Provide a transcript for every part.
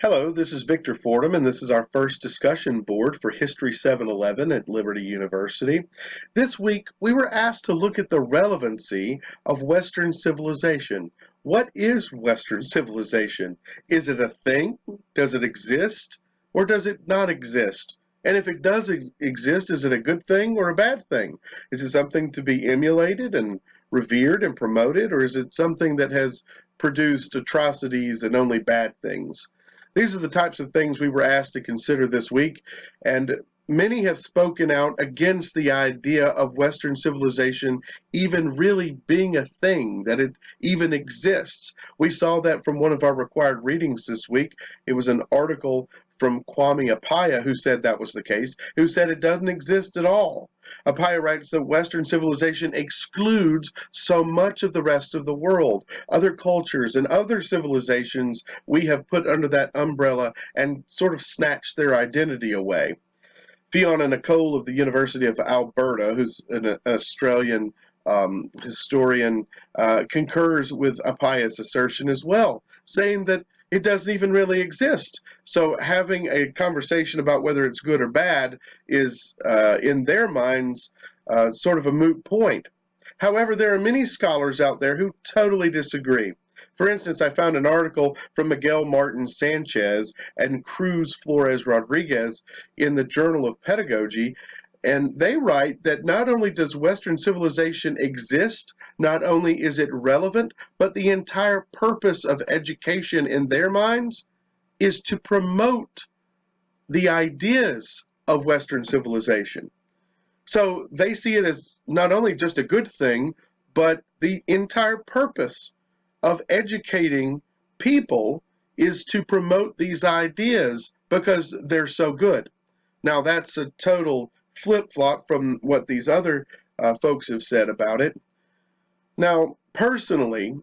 Hello, this is Victor Fordham, and this is our first discussion board for History 711 at Liberty University. This week, we were asked to look at the relevancy of Western civilization. What is Western civilization? Is it a thing? Does it exist? Or does it not exist? And if it does exist, is it a good thing or a bad thing? Is it something to be emulated and revered and promoted, or is it something that has produced atrocities and only bad things? These are the types of things we were asked to consider this week, and many have spoken out against the idea of Western civilization even really being a thing, that it even exists. We saw that from one of our required readings this week. It was an article from Kwame Appiah who said that was the case, who said it doesn't exist at all. Appiah writes that Western civilization excludes so much of the rest of the world. Other cultures and other civilizations we have put under that umbrella and sort of snatched their identity away. Fiona Nicole of the University of Alberta, who's an Australian historian, concurs with Appiah's assertion as well, saying that it doesn't even really exist. So having a conversation about whether it's good or bad is, in their minds, sort of a moot point. However, there are many scholars out there who totally disagree. For instance, I found an article from Miguel Martin Sanchez and Cruz Flores Rodriguez in the Journal of Pedagogy, and they write that not only does Western civilization exist, not only is it relevant, but the entire purpose of education in their minds is to promote the ideas of Western civilization. So they see it as not only just a good thing, but the entire purpose of educating people is to promote these ideas because they're so good. Now, that's a total flip-flop from what these other folks have said about it. Now, personally,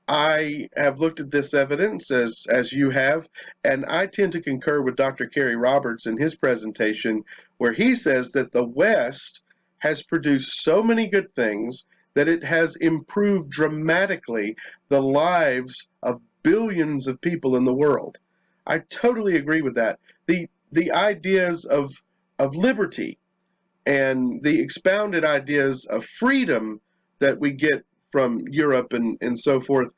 I have looked at this evidence as you have, and I tend to concur with Dr. Kerry Roberts in his presentation, where he says that the West has produced so many good things that it has improved dramatically the lives of billions of people in the world. I totally agree with that. The ideas of liberty and the expounded ideas of freedom that we get from Europe and so forth,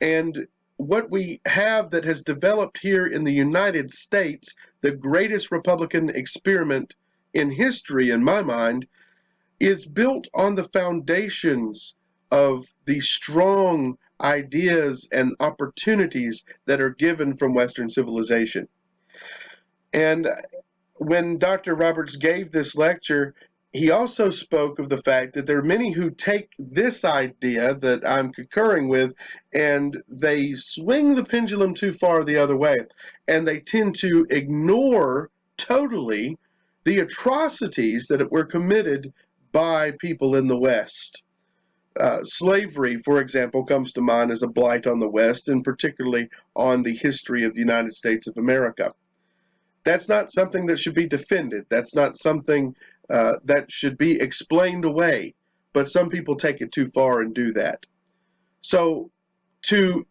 and what we have that has developed here in the United States, the greatest Republican experiment in history, in my mind, is built on the foundations of the strong ideas and opportunities that are given from Western civilization. And when Dr. Roberts gave this lecture, he also spoke of the fact that there are many who take this idea that I'm concurring with and they swing the pendulum too far the other way, and they tend to ignore totally the atrocities that were committed by people in the West. Slavery, for example, comes to mind as a blight on the West, and particularly on the history of the United States of America. That's not something that should be defended. That's not something that should be explained away. But some people take it too far and do that. So to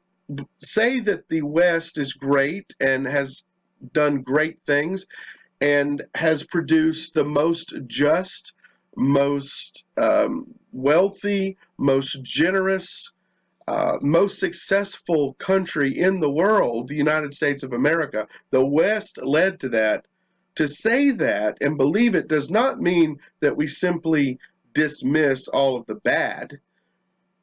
say that the West is great and has done great things and has produced the most just, most wealthy, most generous, most successful country in the world, the United States of America, the West led to that. To say that and believe it does not mean that we simply dismiss all of the bad,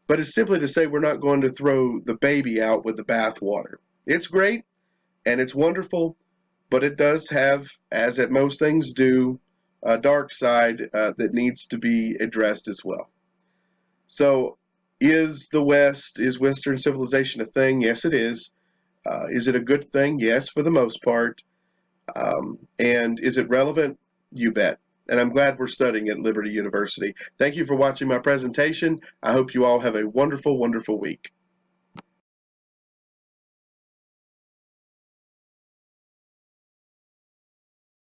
but it's simply to say we're not going to throw the baby out with the bathwater. It's great and it's wonderful, but it does have, as at most things do, a dark side that needs to be addressed as well. So, is Western civilization a thing? Yes, it is. Is it a good thing? Yes, for the most part. And is it relevant? You bet. And I'm glad we're studying at Liberty University. Thank you for watching my presentation. I hope you all have a wonderful, wonderful week.